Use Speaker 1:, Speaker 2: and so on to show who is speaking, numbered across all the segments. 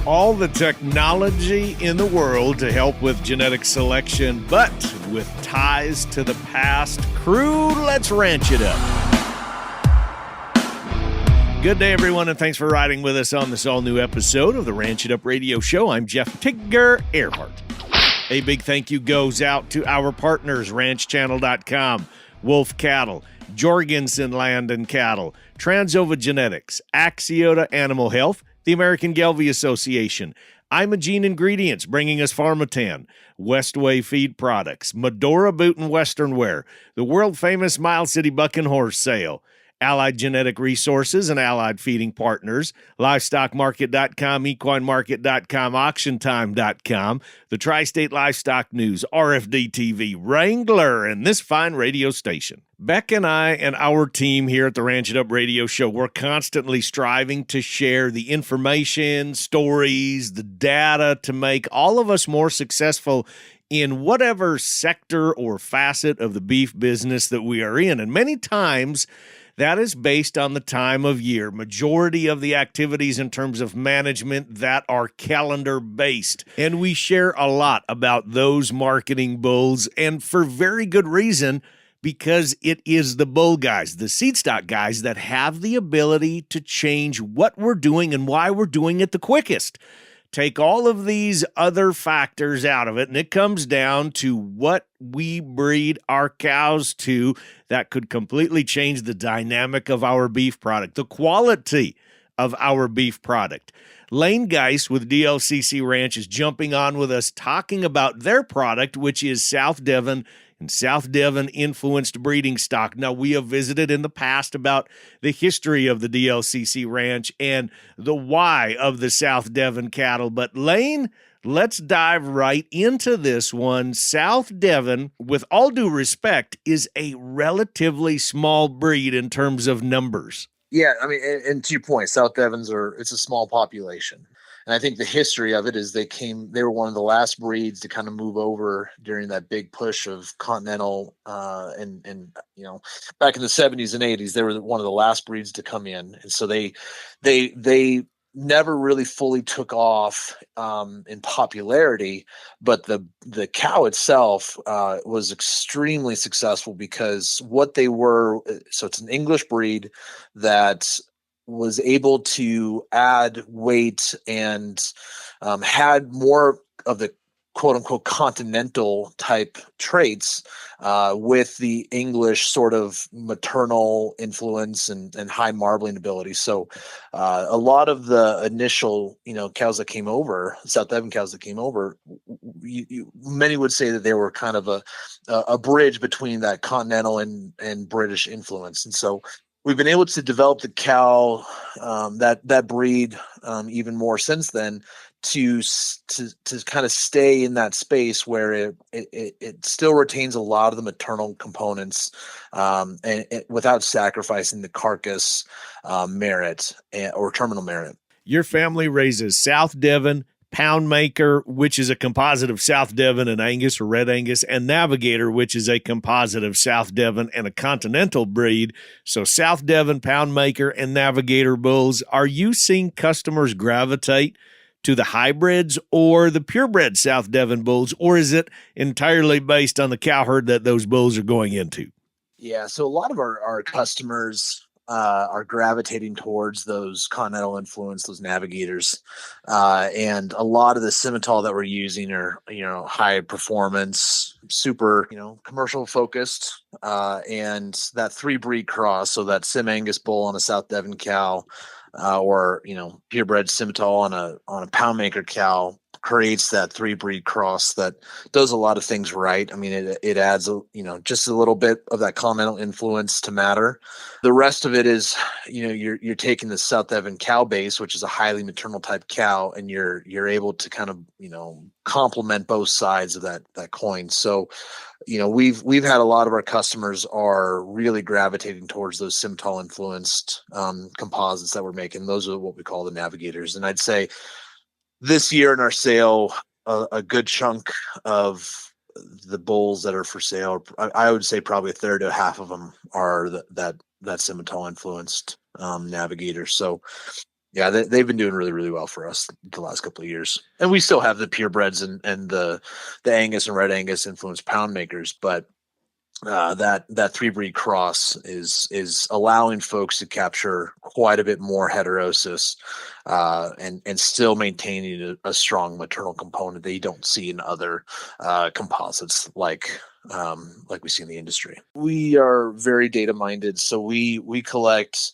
Speaker 1: All the technology in the world to help with genetic selection, but with ties to the past. Crew, let's ranch it up. Good day, everyone, and thanks for riding with us on this all-new episode of the Ranch It Up Radio Show. I'm Jeff Tigger Erhardt. A big thank you goes out to our partners, ranchchannel.com, Wolf Cattle, Jorgensen Land Cattle, Transova Genetics, Axiota Animal Health, the American Gelbvieh Association, Imogene Ingredients, bringing us Pharmatan, Westway Feed Products, Medora Boot and Western Wear, the world-famous Miles City Buck and Horse Sale, Allied Genetic Resources and Allied Feeding Partners, LivestockMarket.com, EquineMarket.com, AuctionTime.com, the Tri-State Livestock News, RFD TV, Wrangler, and this fine radio station. Beck and I and our team here at the Ranch It Up Radio Show, we're constantly striving to share the information, stories, the data to make all of us more successful in whatever sector or facet of the beef business that we are in. And many times, that is based on the time of year. Majority of the activities in terms of management that are calendar-based. And we share a lot about those marketing bulls, and for very good reason, because it is the bull guys, the seed stock guys, that have the ability to change what we're doing and why we're doing it the quickest. Take all of these other factors out of it, and it comes down to what we breed our cows to that could completely change the dynamic of our beef product, the quality of our beef product. Lane Giess with DLCC Ranch is jumping on with us talking about their product, which is South Devon and South Devon influenced breeding stock. Now, we have visited in the past about the history of the DLCC Ranch and the why of the South Devon cattle. But Lane, let's dive right into this one. South Devon, with all due respect, is a relatively small breed in terms of numbers.
Speaker 2: Yeah, I mean, and to your point, South Devons it's a small population. And I think the history of it is they were one of the last breeds to kind of move over during that big push of continental, and back in the 70s and 80s, they were one of the last breeds to come in. And so they never really fully took off in popularity, but the cow itself was extremely successful because what they were, so it's an English breed that was able to add weight and had more of the quote unquote continental type traits with the English sort of maternal influence and high marbling ability. So a lot of the initial, cows that came over, South Devon cows that came over, many would say that they were kind of a bridge between that continental and British influence. And so we've been able to develop the cow, that breed, even more since then, to kind of stay in that space where it still retains a lot of the maternal components, and without sacrificing the carcass merit or terminal merit.
Speaker 1: Your family raises South Devon, Pound Maker, which is a composite of South Devon and Angus or Red Angus, and Navigator, which is a composite of South Devon and a continental breed. So South Devon, Pound Maker, and Navigator bulls. Are you seeing customers gravitate to the hybrids or the purebred South Devon bulls, or is it entirely based on the cow herd that those bulls are going into?
Speaker 2: Yeah, so a lot of our customers are gravitating towards those continental influence, those Navigators, and a lot of the Simmental that we're using are high performance, super commercial focused, and that 3-breed cross, so that Sim Angus bull on a South Devon cow, or purebred Simmental on a Pound Maker cow, creates that 3-breed cross that does a lot of things right. I mean, it adds just a little bit of that continental influence to matter. The rest of it is you're taking the South Devon cow base, which is a highly maternal type cow, and you're able to kind of complement both sides of that coin. So we've had a lot of our customers are really gravitating towards those Simmental influenced composites that we're making. Those are what we call the Navigators. And I'd say this year in our sale, a good chunk of the bulls that are for sale, I would say probably a third to half of them are that Simmental influenced Navigator. So Yeah, they've been doing really, really well for us the last couple of years. And we still have the purebreds and the Angus and Red Angus influenced pound makers, but that three breed cross is allowing folks to capture quite a bit more heterosis, and still maintaining a strong maternal component that you don't see in other composites like we see in the industry. We are very data minded, so we collect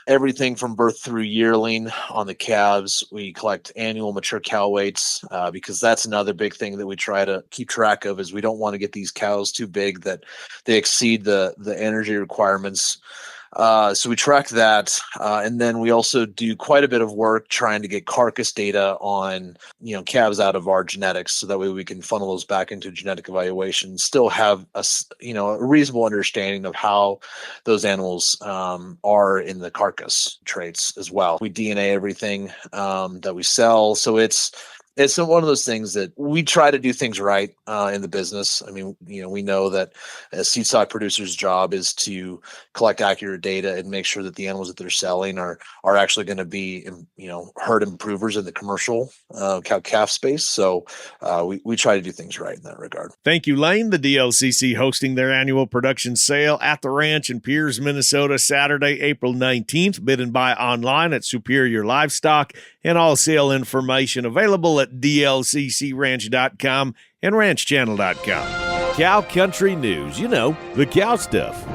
Speaker 2: everything from birth through yearling on the calves. We collect annual mature cow weights, because that's another big thing that we try to keep track of, is we don't want to get these cows too big that they exceed the energy requirements. So we track that. And then we also do quite a bit of work trying to get carcass data on, calves out of our genetics. So that way we can funnel those back into genetic evaluation, still have a reasonable understanding of how those animals are in the carcass traits as well. We DNA everything that we sell. So it's one of those things that we try to do things right in the business. I mean, we know that a seed stock producer's job is to collect accurate data and make sure that the animals that they're selling are actually going to be, herd improvers in the commercial cow-calf space. So we try to do things right in that regard.
Speaker 1: Thank you, Lane. The DLCC hosting their annual production sale at the ranch in Pierce, Minnesota, Saturday, April 19th. Bid and buy online at Superior Livestock, and all sale information available at DLCCRanch.com and RanchChannel.com. Cow Country News, the cow stuff.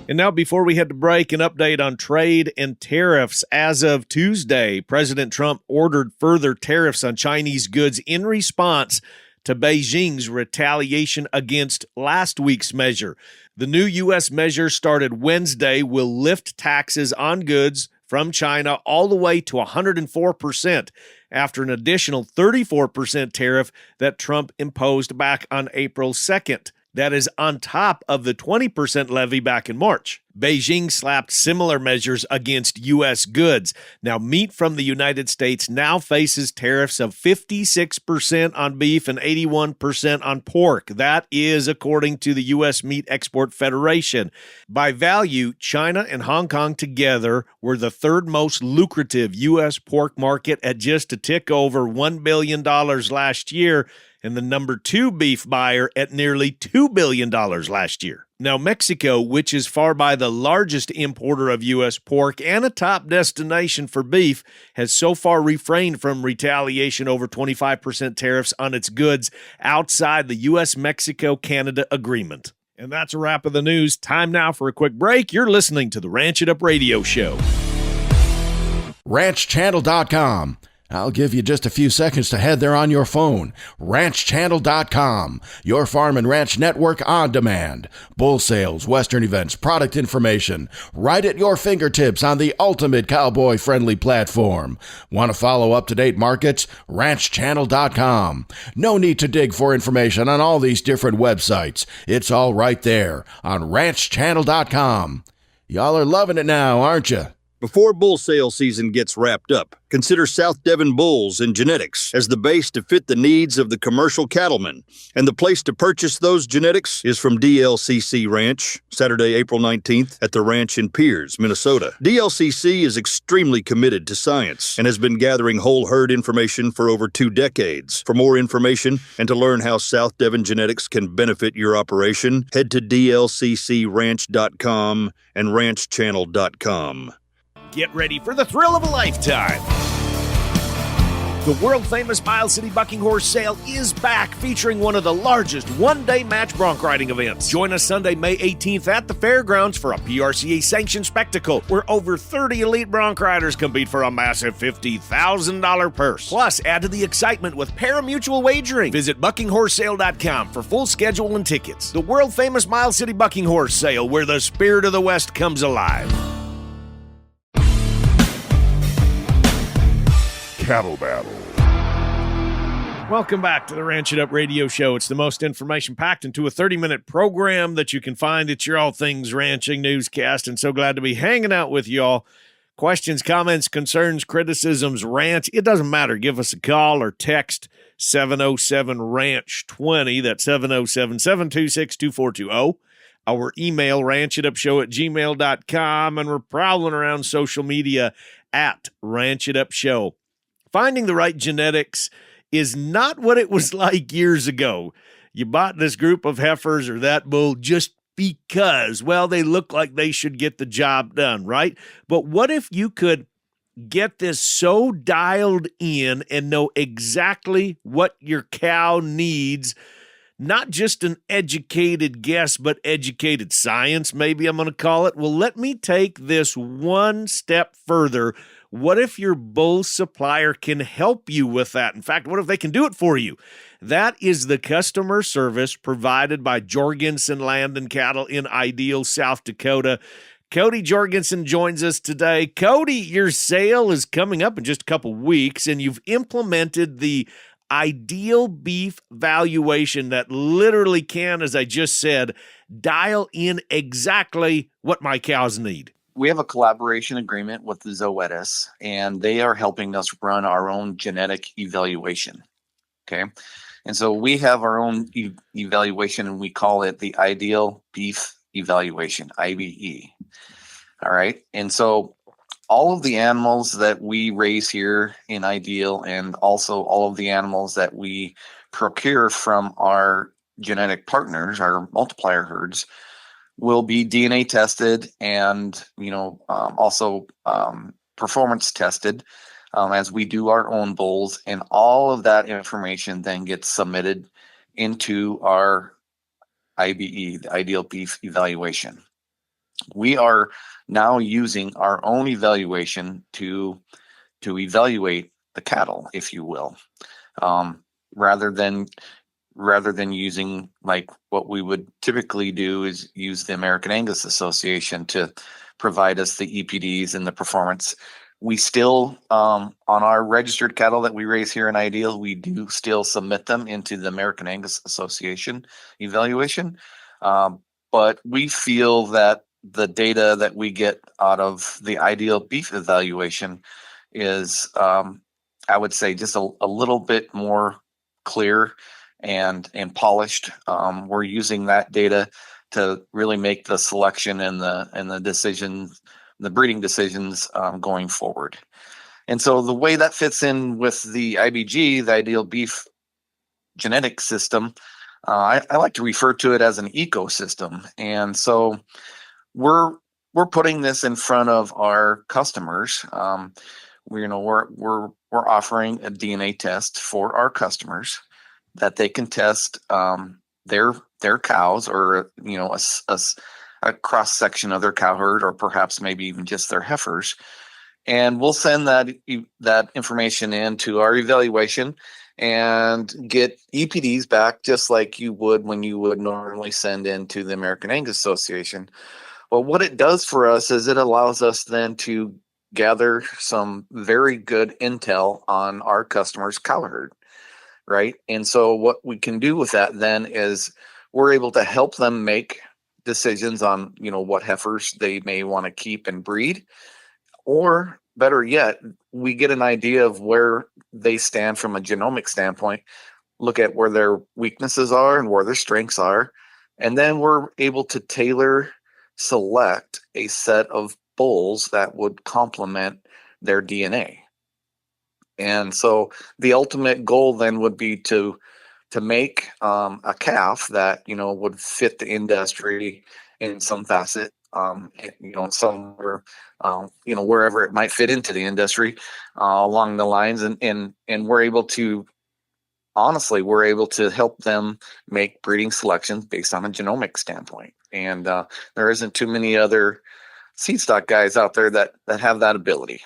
Speaker 1: And now, before we head to break, an update on trade and tariffs. As of Tuesday, President Trump ordered further tariffs on Chinese goods in response to Beijing's retaliation against last week's measure. The new U.S. measure started Wednesday will lift taxes on goods from China all the way to 104% after an additional 34% tariff that Trump imposed back on April 2nd. That is on top of the 20% levy back in March. Beijing slapped similar measures against U.S. goods. Now, meat from the United States now faces tariffs of 56% on beef and 81% on pork. That is according to the U.S. Meat Export Federation. By value, China and Hong Kong together were the third most lucrative U.S. pork market at just a tick over $1 billion last year, and the number 2 beef buyer at nearly $2 billion last year. Now, Mexico, which is far by the largest importer of U.S. pork and a top destination for beef, has so far refrained from retaliation over 25% tariffs on its goods outside the U.S.-Mexico-Canada agreement. And that's a wrap of the news. Time now for a quick break. You're listening to the Ranch It Up Radio Show.
Speaker 3: RanchChannel.com. I'll give you just a few seconds to head there on your phone. RanchChannel.com, your farm and ranch network on demand. Bull sales, western events, product information, right at your fingertips on the ultimate cowboy-friendly platform. Want to follow up-to-date markets? RanchChannel.com. No need to dig for information on all these different websites. It's all right there on RanchChannel.com. Y'all are loving it now, aren't you?
Speaker 4: Before bull sale season gets wrapped up, consider South Devon bulls and genetics as the base to fit the needs of the commercial cattleman. And the place to purchase those genetics is from DLCC Ranch, Saturday, April 19th at the ranch in Pierce, Minnesota. DLCC is extremely committed to science and has been gathering whole herd information for over 2 decades. For more information and to learn how South Devon genetics can benefit your operation, head to DLCCRanch.com and RanchChannel.com.
Speaker 1: Get ready for the thrill of a lifetime. The world-famous Miles City Bucking Horse Sale is back, featuring one of the largest one-day match bronc riding events. Join us Sunday, May 18th at the fairgrounds for a PRCA-sanctioned spectacle where over 30 elite bronc riders compete for a massive $50,000 purse. Plus, add to the excitement with pari-mutuel wagering. Visit buckinghorsesale.com for full schedule and tickets. The world-famous Miles City Bucking Horse Sale, where the spirit of the West comes alive.
Speaker 5: Cattle Battle.
Speaker 1: Welcome back to the Ranch It Up Radio Show. It's the most information-packed into a 30-minute program that you can find at your All Things Ranching newscast, and so glad to be hanging out with y'all. Questions, comments, concerns, criticisms, rants, it doesn't matter. Give us a call or text 707-RANCH-20. That's 707-726-2420. Our email, ranchitupshow@gmail.com, and we're prowling around social media at Ranch It Up Show. Finding the right genetics is not what it was like years ago. You bought this group of heifers or that bull just because, well, they look like they should get the job done, right? But what if you could get this so dialed in and know exactly what your cow needs? Not just an educated guess, but educated science, maybe I'm going to call it. Well, let me take this one step further. What if your bull supplier can help you with that? In fact, what if they can do it for you? That is the customer service provided by Jorgensen Land Cattle in Ideal, South Dakota. Cody Jorgensen joins us today. Cody, your sale is coming up in just a couple weeks, and you've implemented the Ideal Beef valuation that literally can, as I just said, dial in exactly what my cows need.
Speaker 5: We have a collaboration agreement with the Zoetis, and they are helping us run our own genetic evaluation. Okay. And so we have our own evaluation, and we call it the Ideal Beef Evaluation, IBE. All right. And so all of the animals that we raise here in Ideal, and also all of the animals that we procure from our genetic partners, our multiplier herds, will be DNA tested and, also performance tested as we do our own bulls. And all of that information then gets submitted into our IBE, the Ideal Beef Evaluation. We are now using our own evaluation to evaluate the cattle, if you will, rather than using, like, what we would typically do is use the American Angus Association to provide us the EPDs and the performance. We still, on our registered cattle that we raise here in Ideal, we do still submit them into the American Angus Association evaluation. But we feel that the data that we get out of the Ideal Beef evaluation is, I would say, just a little bit more clear and polished. We're using that data to really make the selection and the decisions, the breeding decisions going forward. And so the way that fits in with the IBG, the Ideal Beef genetic system, I like to refer to it as an ecosystem. And so we're putting this in front of our customers. We're offering a DNA test for our customers that they can test their cows, or a cross section of their cow herd, or perhaps maybe even just their heifers. And we'll send that information into our evaluation and get EPDs back, just like you would when you would normally send into the American Angus Association. Well, what it does for us is it allows us then to gather some very good intel on our customers' cow herd, right? And so what we can do with that then is we're able to help them make decisions on, what heifers they may want to keep and breed, or better yet, we get an idea of where they stand from a genomic standpoint, look at where their weaknesses are and where their strengths are, and then we're able to select a set of bulls that would complement their DNA. And so the ultimate goal then would be to make a calf that, would fit the industry in some facet, somewhere, wherever it might fit into the industry along the lines. And we're able to help them make breeding selections based on a genomic standpoint. And there isn't too many other seed stock guys out there that have that ability.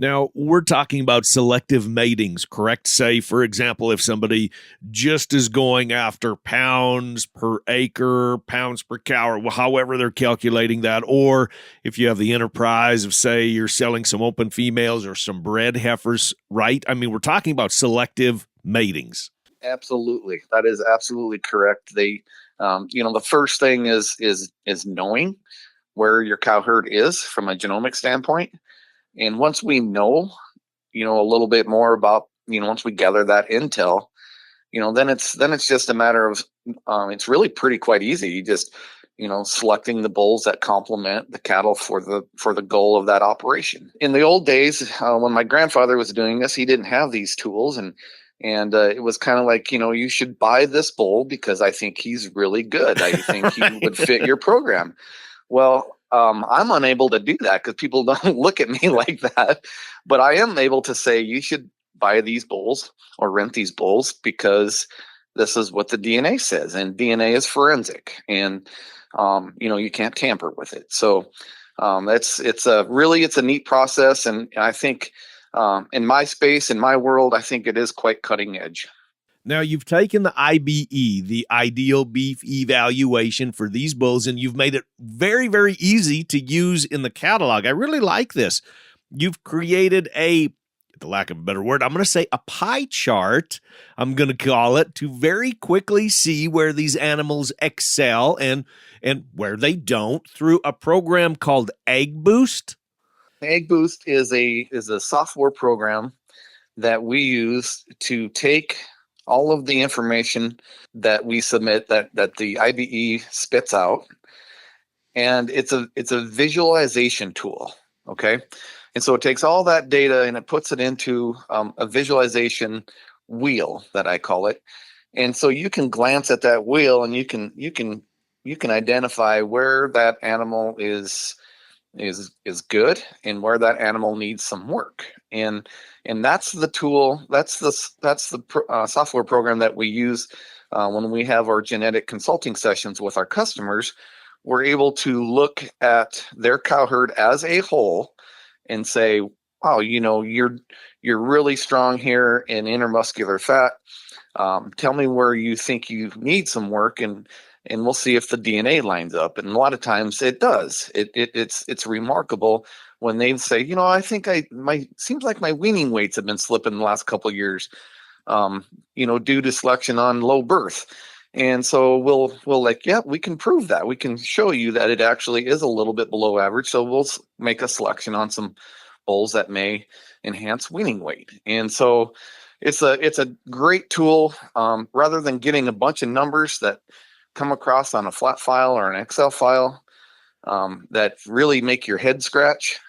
Speaker 1: Now, we're talking about selective matings, correct? Say, for example, if somebody just is going after pounds per acre, pounds per cow, or however they're calculating that, or if you have the enterprise of, say, you're selling some open females or some bred heifers, right? I mean, we're talking about selective matings.
Speaker 5: Absolutely. That is absolutely correct. They, the first thing is knowing where your cow herd is from a genomic standpoint. And once we know, a little bit more about, once we gather that intel, then it's just a matter of, it's really quite easy. You just, selecting the bulls that complement the cattle for the goal of that operation. In the old days, when my grandfather was doing this, he didn't have these tools, and it was kind of like, you should buy this bull because I think he's really good. I think he would fit your program. Well, I'm unable to do that because people don't look at me like that. But I am able to say you should buy these bulls or rent these bulls because this is what the DNA says, and DNA is forensic, and you can't tamper with it. So it's a neat process, and I think in my space, in my world, I think it is quite cutting edge.
Speaker 1: Now, you've taken the IBE, the Ideal Beef Evaluation for these bulls, and you've made it very, very easy to use in the catalog. I really like this. You've created the lack of a better word, I'm going to say a pie chart, I'm going to call it, to very quickly see where these animals excel and where they don't through a program called Egg Boost.
Speaker 5: Egg Boost is a software program that we use to take all of the information that we submit that the IBE spits out, and it's a visualization tool. Okay. And so it takes all that data and it puts it into a visualization wheel that I call it. And so you can glance at that wheel and you can identify where that animal is good and where that animal needs some work. And that's the tool. That's the software program that we use when we have our genetic consulting sessions with our customers. We're able to look at their cow herd as a whole and say, wow, you're really strong here in intermuscular fat. Tell me where you think you need some work, and we'll see if the DNA lines up. And a lot of times it does. It's remarkable when they say, I think seems like my weaning weights have been slipping the last couple of years, due to selection on low birth. And so we'll we can prove that. We can show you that it actually is a little bit below average. So we'll make a selection on some bulls that may enhance weaning weight. And so it's a great tool. Rather than getting a bunch of numbers that come across on a flat file or an Excel file that really make your head scratch,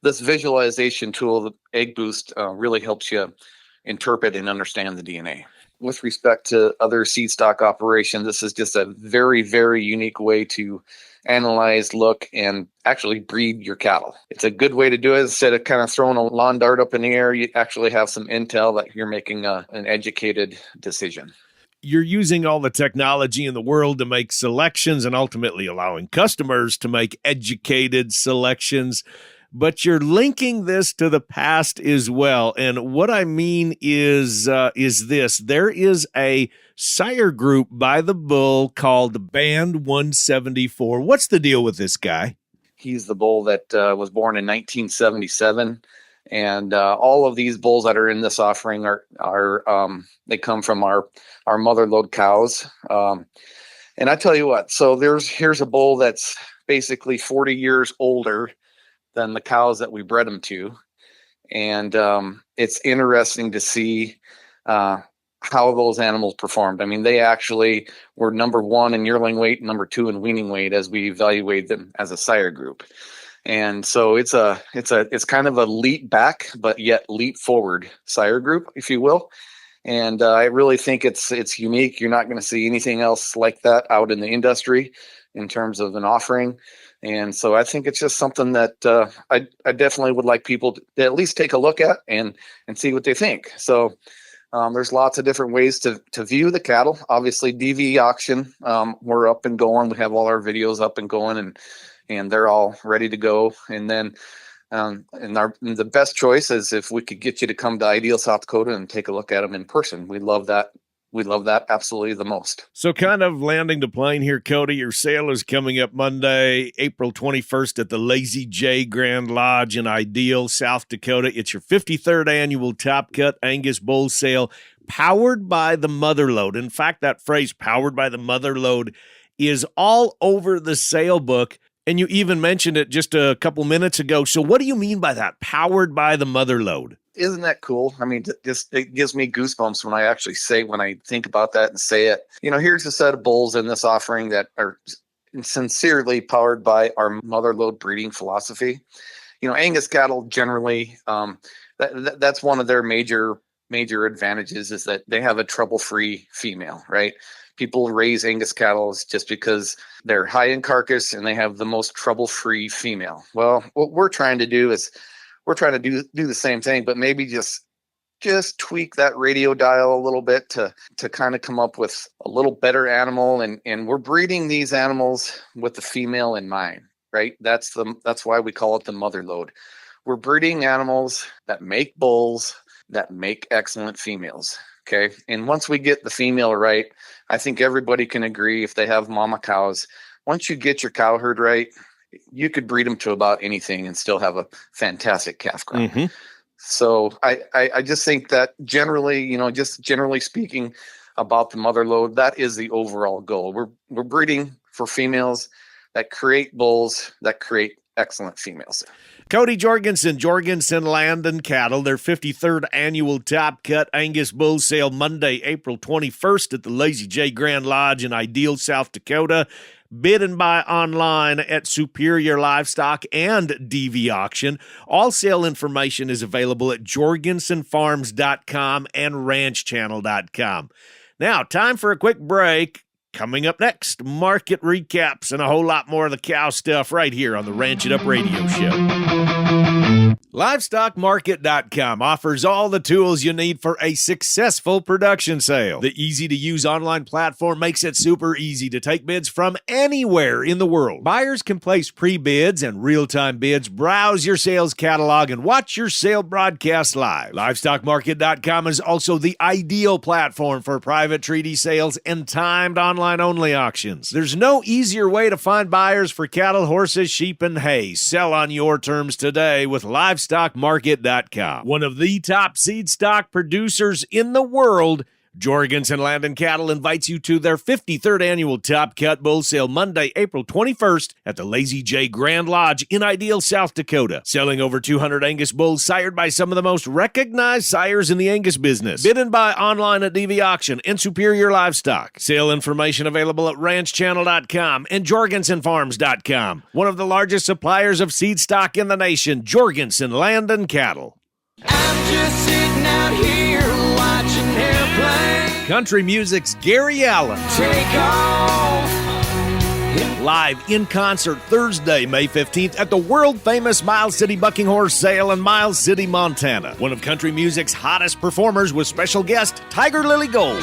Speaker 5: this visualization tool, the Egg Boost, really helps you interpret and understand the DNA. With respect to other seed stock operations, this is just a very, very unique way to analyze, look, and actually breed your cattle. It's a good way to do it. Instead of kind of throwing a lawn dart up in the air, you actually have some intel that you're making an educated decision.
Speaker 1: You're using all the technology in the world to make selections and ultimately allowing customers to make educated selections. But you're linking this to the past as well. And what I mean is this. There is a sire group by the bull called Band 174. What's the deal with this guy?
Speaker 5: He's the bull that was born in 1977. And all of these bulls that are in this offering are they come from our mother lode cows. And I tell you what, so here's a bull that's basically 40 years older than the cows that we bred them to. And it's interesting to see how those animals performed. I mean, they actually were number one in yearling weight, number two in weaning weight as we evaluated them as a sire group. And so it's kind of a leap back, but yet leap forward sire group, if you will. And I really think it's unique. You're not going to see anything else like that out in the industry in terms of an offering. And so I think it's just something that I definitely would like people to at least take a look at and see what they think. So there's lots of different ways to view the cattle. Obviously, DV auction, we're up and going. We have all our videos up and going, and they're all ready to go. And then the best choice is if we could get you to come to Ideal, South Dakota and take a look at them in person. We love that. We love that absolutely the most.
Speaker 1: So kind of landing the plane here, Cody, your sale is coming up Monday, April 21st at the Lazy J Grand Lodge in Ideal, South Dakota. It's your 53rd annual Top Cut Angus Bull Sale, powered by the mother lode. In fact, that phrase, powered by the mother lode, is all over the sale book. And you even mentioned it just a couple minutes ago. So what do you mean by that, powered by the mother lode?
Speaker 5: Isn't that cool? I mean, it gives me goosebumps when I think about that and say it. Here's a set of bulls in this offering that are sincerely powered by our mother lode breeding philosophy. Angus cattle generally, that's one of their major advantages, is that they have a trouble-free female, right? People raise Angus cattle just because they're high in carcass and they have the most trouble-free female. Well, what we're trying to do is do the same thing, but maybe just tweak that radio dial a little bit to kind of come up with a little better animal. And we're breeding these animals with the female in mind, right? That's why we call it the mother lode. We're breeding animals that make bulls that make excellent females. Okay. And once we get the female right, I think everybody can agree, if they have mama cows, once you get your cow herd right, you could breed them to about anything and still have a fantastic calf crop.
Speaker 1: Mm-hmm.
Speaker 5: So I just think that generally, just generally speaking about the mother lode, that is the overall goal. We're breeding for females that create bulls that create excellent females.
Speaker 1: Cody Jorgensen Land Cattle, their 53rd annual Top Cut Angus Bull Sale, Monday, April 21st at the Lazy J Grand Lodge in Ideal, South Dakota. Bid and buy online at Superior Livestock and DV Auction. All sale information is available at jorgensenfarms.com and ranchchannel.com. Now, time for a quick break. Coming up next, market recaps and a whole lot more of the cow stuff right here on the Ranch It Up Radio Show. LivestockMarket.com offers all the tools you need for a successful production sale. The easy-to-use online platform makes it super easy to take bids from anywhere in the world. Buyers can place pre-bids and real-time bids, browse your sales catalog, and watch your sale broadcast live. LivestockMarket.com is also the ideal platform for private treaty sales and timed online-only auctions. There's no easier way to find buyers for cattle, horses, sheep, and hay. Sell on your terms today with LivestockMarket.com. One of the top seed stock producers in the world, Jorgensen Land Cattle invites you to their 53rd annual Top Cut Bull Sale, Monday, April 21st at the Lazy J Grand Lodge in Ideal, South Dakota. Selling over 200 Angus bulls sired by some of the most recognized sires in the Angus business. Bid and buy online at DV Auction and Superior Livestock. Sale information available at ranchchannel.com and jorgensenfarms.com. One of the largest suppliers of seed stock in the nation, Jorgensen Land Cattle.
Speaker 6: I'm just sitting out here watching airplanes
Speaker 1: Country music's Gary Allan.
Speaker 6: take off.
Speaker 1: Live in concert Thursday, May 15th at the world-famous Miles City Bucking Horse Sale in Miles City, Montana. One of country music's hottest performers with special guest Tiger Lily Gold.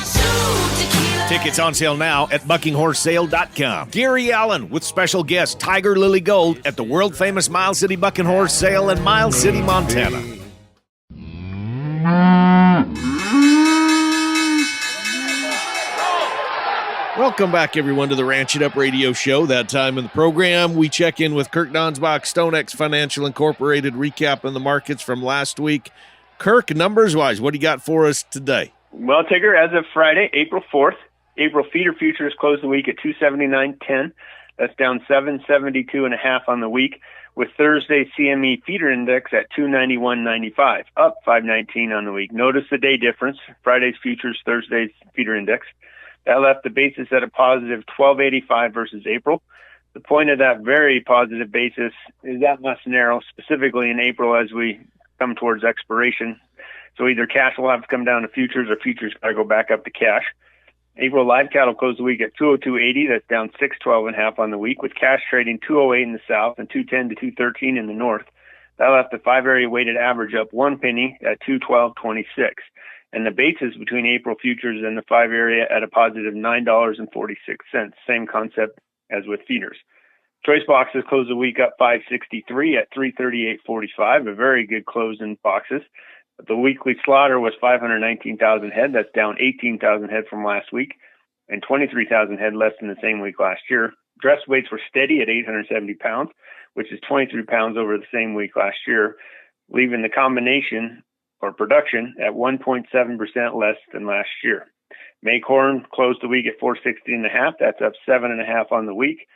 Speaker 1: Tickets on sale now at buckinghorsesale.com. Gary Allan with special guest Tiger Lily Gold at the world-famous Miles City Bucking Horse Sale in Miles City, Montana. Welcome back, everyone, to the Ranch It Up Radio Show. That time in the program, we check in with Kirk Donsbach, StoneX Financial Incorporated, recapping the markets from last week. Kirk, numbers-wise, what do you got for us today?
Speaker 7: Well, Tigger, as of Friday, April 4th, April feeder futures closed the week at 279.10. That's down 772.5 on the week, with Thursday CME feeder index at 291.95, up 519 on the week. Notice the day difference, Friday's futures, Thursday's feeder index. That left the basis at a positive 1285 versus April. The point of that very positive basis is that must narrow, specifically in April as we come towards expiration. So either cash will have to come down to futures or futures got to go back up to cash. April live cattle closed the week at 202.80. That's down 612.5 on the week, with cash trading 208 in the south and 210 to 213 in the north. That left the 5-area weighted average up 1 penny at 212.26. And the basis between April futures and the 5-area at a positive $9.46. Same concept as with feeders. Choice boxes closed the week up 563 at 338.45. A very good close in boxes. The weekly slaughter was 519,000 head. That's down 18,000 head from last week and 23,000 head less than the same week last year. Dress weights were steady at 870 pounds, which is 23 pounds over the same week last year, leaving the combination or production at 1.7% less than last year. May corn closed the week at 460.5. That's up 7.5 on the week.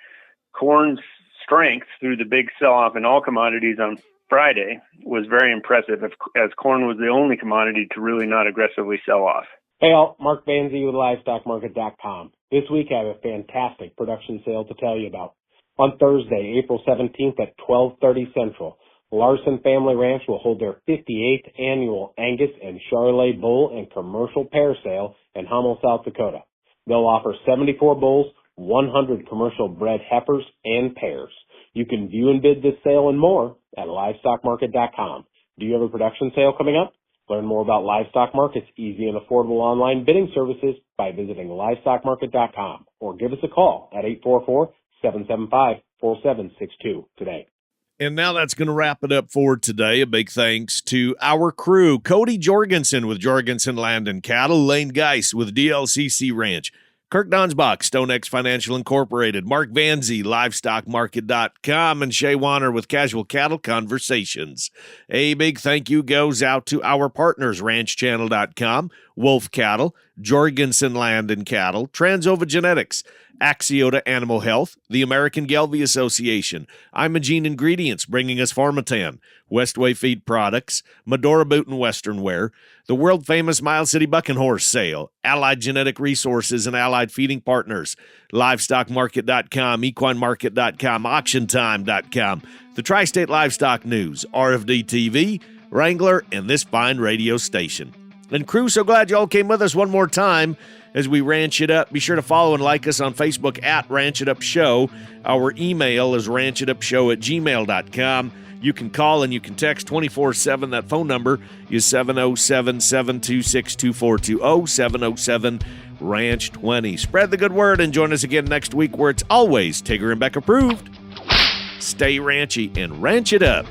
Speaker 7: Corn's strength through the big sell-off in all commodities on Friday was very impressive, as corn was the only commodity to really not aggressively sell off.
Speaker 8: Hey all, Mark VanZee with LivestockMarket.com. This week I have a fantastic production sale to tell you about. On Thursday, April 17th at 12:30 Central, Larson Family Ranch will hold their 58th annual Angus and Charolais bull and commercial pair sale in Hummel, South Dakota. They'll offer 74 bulls, 100 commercial bred heifers, and pairs. You can view and bid this sale and more at livestockmarket.com. Do you have a production sale coming up? Learn more about Livestock Market's easy and affordable online bidding services by visiting livestockmarket.com or give us a call at 844-775-4762 today.
Speaker 1: And now that's going to wrap it up for today. A big thanks to our crew, Cody Jorgensen with Jorgensen Land Cattle, Lane Giess with DLCC Ranch, Kirk Donsbach, StoneX Financial Incorporated, Mark VanZee, LivestockMarket.com, and Shay Wanner with Casual Cattle Conversations. A big thank you goes out to our partners, RanchChannel.com, Wolf Cattle, Jorgensen Land Cattle, Transova Genetics, Axiota Animal Health, the American Gelbvieh Association, Imogene Ingredients bringing us Pharmatan, Westway Feed Products, Medora Boot and Western Wear, the world-famous Miles City Buck and Horse Sale, Allied Genetic Resources and Allied Feeding Partners, LivestockMarket.com, EquineMarket.com, AuctionTime.com, the Tri-State Livestock News, RFD TV, Wrangler, and this fine radio station. And crew, so glad y'all came with us one more time as we ranch it up. Be sure to follow and like us on Facebook at Ranch It Up Show. Our email is ranchitupshow@gmail.com. You can call and you can text 24/7. That phone number is 707-726-2420, 707-RANCH20. Spread the good word and join us again next week where it's always Tigger and Beck approved. Stay ranchy and ranch it up.